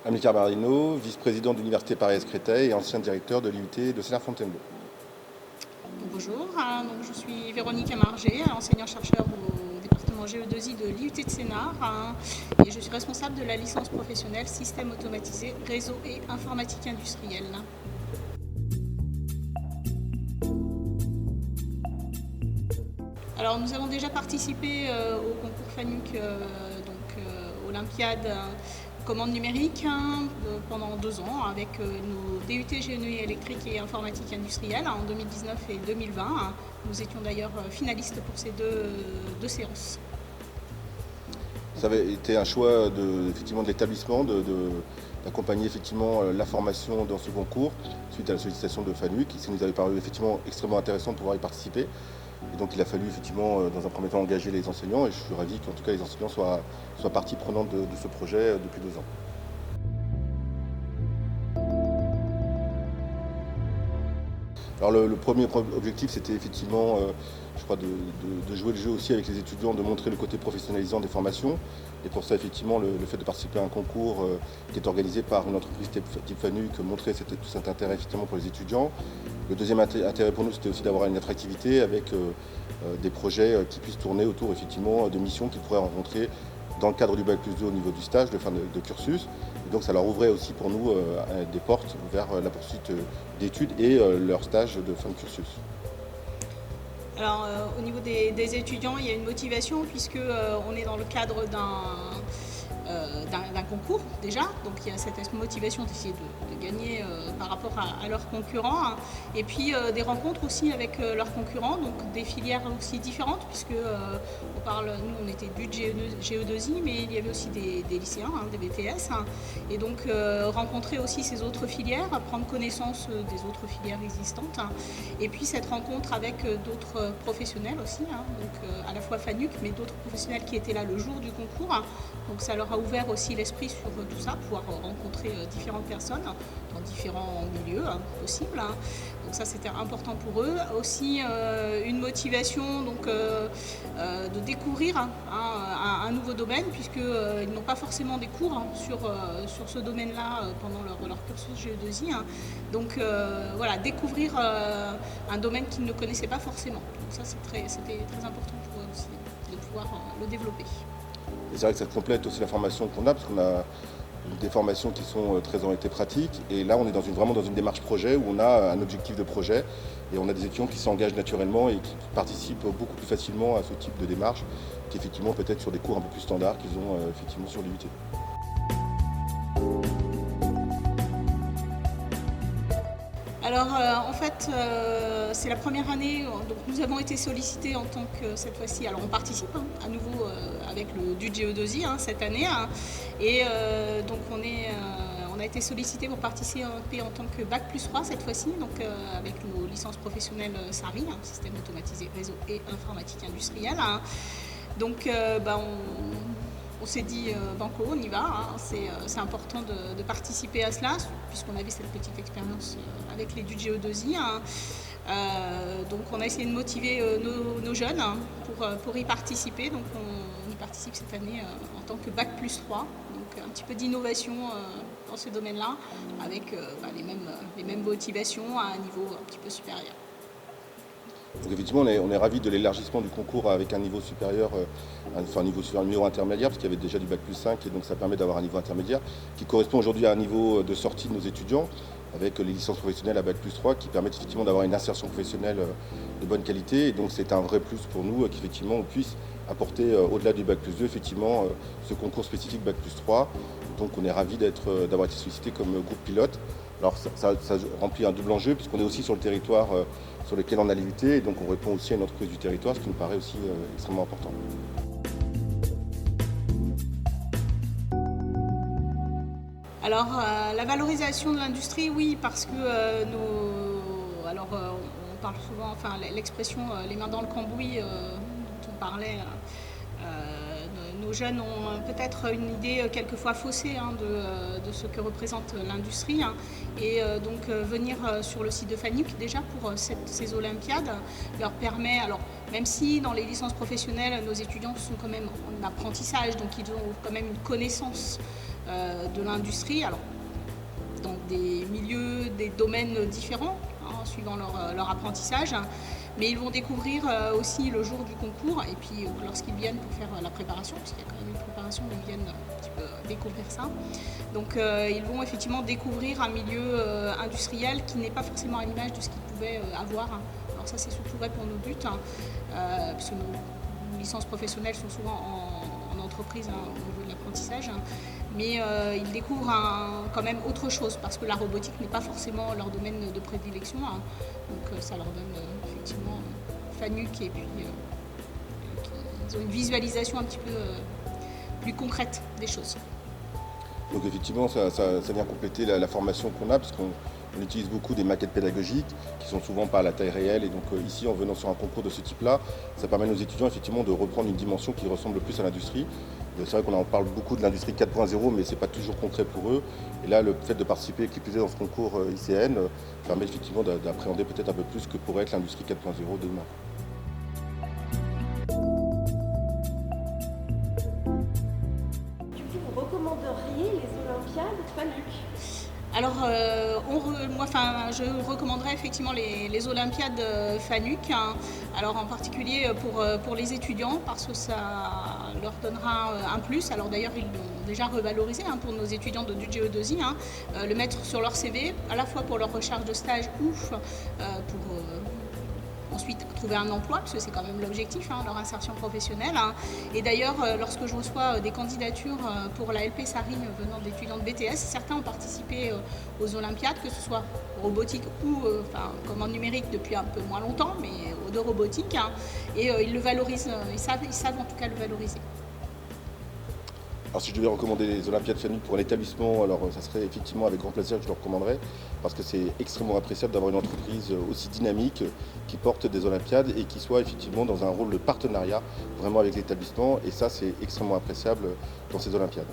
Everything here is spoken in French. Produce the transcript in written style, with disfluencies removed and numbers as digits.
Amilcar Marino, vice-président de l'Université Paris-Créteil et ancien directeur de l'IUT de Sénart-Fontainebleau. Bonjour, donc je suis Véronique Amargé, enseignant-chercheur au département GE2I de l'IUT de Sénart et je suis responsable de la licence professionnelle Système automatisé, réseau et informatique industrielle. Alors nous avons déjà participé au concours FANUC, Olympiade commande numérique pendant 2 ans avec nos DUT génie électrique et informatique industrielle en 2019 et 2020. Nous étions d'ailleurs finalistes pour ces deux séances. Ça avait été un choix de l'établissement d'accompagner effectivement la formation dans ce concours suite à la sollicitation de FANUC, qui nous avait paru effectivement extrêmement intéressant de pouvoir y participer. Et donc il a fallu effectivement dans un premier temps engager les enseignants et je suis ravi qu'en tout cas les enseignants soient partie prenante de ce projet depuis 2 ans. Alors le premier objectif c'était effectivement je crois de jouer le jeu aussi avec les étudiants, de montrer le côté professionnalisant des formations. Et pour ça effectivement le fait de participer à un concours qui est organisé par une entreprise type FANUC montrer cet intérêt effectivement pour les étudiants. Le deuxième intérêt pour nous c'était aussi d'avoir une attractivité avec des projets qui puissent tourner autour effectivement de missions qu'ils pourraient rencontrer dans le cadre du Bac+2 au niveau du stage de fin de cursus. Et donc ça leur ouvrait aussi pour nous des portes vers la poursuite d'études et leur stage de fin de cursus. Alors au niveau des étudiants, il y a une motivation puisque on est dans le cadre d'un concours déjà, donc il y a cette motivation d'essayer de gagner par rapport à leurs concurrents, et puis des rencontres aussi avec leurs concurrents, donc des filières aussi différentes puisque nous on était but GE2I, mais il y avait aussi des lycéens, des BTS, et donc rencontrer aussi ces autres filières, prendre connaissance des autres filières existantes, et puis cette rencontre avec d'autres professionnels aussi, donc à la fois FANUC mais d'autres professionnels qui étaient là le jour du concours, donc ça leur a ouvert aussi l'esprit sur tout ça, pouvoir rencontrer différentes personnes dans différents milieux possibles. Donc ça c'était important pour eux. Aussi une motivation donc, de découvrir un nouveau domaine puisqu'ils n'ont pas forcément des cours sur ce domaine-là pendant leur cursus GE2I. Donc voilà, découvrir un domaine qu'ils ne connaissaient pas forcément. Donc ça c'était très important pour eux aussi de pouvoir le développer. Et c'est vrai que ça complète aussi la formation qu'on a, parce qu'on a des formations qui sont très orientées pratiques. Et là, on est vraiment dans une démarche projet où on a un objectif de projet. Et on a des étudiants qui s'engagent naturellement et qui participent beaucoup plus facilement à ce type de démarche qu'effectivement peut-être sur des cours un peu plus standards qu'ils ont effectivement sur l'IUT. Alors en fait c'est la première année, donc nous avons été sollicités en tant que cette fois-ci, alors on participe à nouveau avec le DUT GE2I cette année, et donc on a été sollicités pour participer en tant que Bac+3 cette fois-ci, donc avec nos licences professionnelles SARI, système automatisé, réseau et informatique industrielle. Donc on s'est dit banco, on y va, c'est important de participer à cela puisqu'on avait cette petite expérience avec les DUT GE2I. Donc on a essayé de motiver nos jeunes pour y participer, donc on y participe cette année en tant que Bac+3, donc un petit peu d'innovation dans ce domaine-là avec les mêmes motivations à un niveau un petit peu supérieur. Donc effectivement, on est ravis de l'élargissement du concours avec un niveau supérieur, un niveau intermédiaire, parce qu'il y avait déjà du Bac+5, et donc ça permet d'avoir un niveau intermédiaire qui correspond aujourd'hui à un niveau de sortie de nos étudiants, avec les licences professionnelles à Bac+3, qui permettent effectivement d'avoir une insertion professionnelle de bonne qualité. Et donc c'est un vrai plus pour nous qu'effectivement on puisse apporter au-delà du Bac+2, effectivement, ce concours spécifique Bac+3. Donc on est ravis d'avoir été sollicité comme groupe pilote. Alors ça remplit un double enjeu puisqu'on est aussi sur le territoire sur lequel on a l'IUT, et donc on répond aussi à une entreprise du territoire, ce qui nous paraît aussi extrêmement important. Alors la valorisation de l'industrie, oui, parce que on parle souvent, enfin l'expression les mains dans le cambouis dont on parlait. Nos jeunes ont peut-être une idée quelquefois faussée de ce que représente l'industrie, et donc venir sur le site de FANUC déjà pour ces Olympiades leur permet, alors même si dans les licences professionnelles nos étudiants sont quand même en apprentissage, donc ils ont quand même une connaissance de l'industrie, alors dans des milieux, des domaines différents, suivant leur apprentissage. Mais ils vont découvrir aussi le jour du concours et puis lorsqu'ils viennent pour faire la préparation, parce qu'il y a quand même une préparation, ils viennent un petit peu découvrir ça. Donc ils vont effectivement découvrir un milieu industriel qui n'est pas forcément à l'image de ce qu'ils pouvaient avoir. Alors ça c'est surtout vrai pour nos buts, puisque nos licences professionnelles sont souvent en entreprise au niveau de l'apprentissage. Mais ils découvrent quand même autre chose parce que la robotique n'est pas forcément leur domaine de prédilection. Donc ça leur donne effectivement FANUC et puis ils ont une visualisation un petit peu plus concrète des choses. Donc effectivement, ça vient compléter la formation qu'on a, parce qu'on utilise beaucoup des maquettes pédagogiques qui sont souvent pas à la taille réelle. Et donc ici, en venant sur un concours de ce type-là, ça permet à nos étudiants effectivement de reprendre une dimension qui ressemble plus à l'industrie. C'est vrai qu'on en parle beaucoup de l'industrie 4.0, mais c'est pas toujours concret pour eux. Et là, le fait de participer, qui plus est dans ce concours ICN, permet effectivement d'appréhender peut-être un peu plus que pourrait être l'industrie 4.0 demain. Du coup, vous recommanderiez les Olympiades FANUC? Alors, je recommanderais effectivement les Olympiades FANUC, alors en particulier pour les étudiants, parce que ça leur donnera un plus. Alors d'ailleurs, ils l'ont déjà revalorisé pour nos étudiants du GE2I, le mettre sur leur CV, à la fois pour leur recherche de stage ou pour ensuite trouver un emploi, parce que c'est quand même l'objectif, leur insertion professionnelle. Et d'ailleurs, lorsque je reçois des candidatures pour la LP Sarine venant d'étudiants de BTS, certains ont participé aux Olympiades, que ce soit robotique ou comme en numérique depuis un peu moins longtemps, mais de robotique, et ils le valorisent, ils savent en tout cas le valoriser. Alors si je devais recommander les Olympiades FANUC pour un établissement, alors ça serait effectivement avec grand plaisir que je le recommanderais, parce que c'est extrêmement appréciable d'avoir une entreprise aussi dynamique qui porte des Olympiades et qui soit effectivement dans un rôle de partenariat vraiment avec l'établissement, et ça c'est extrêmement appréciable dans ces Olympiades.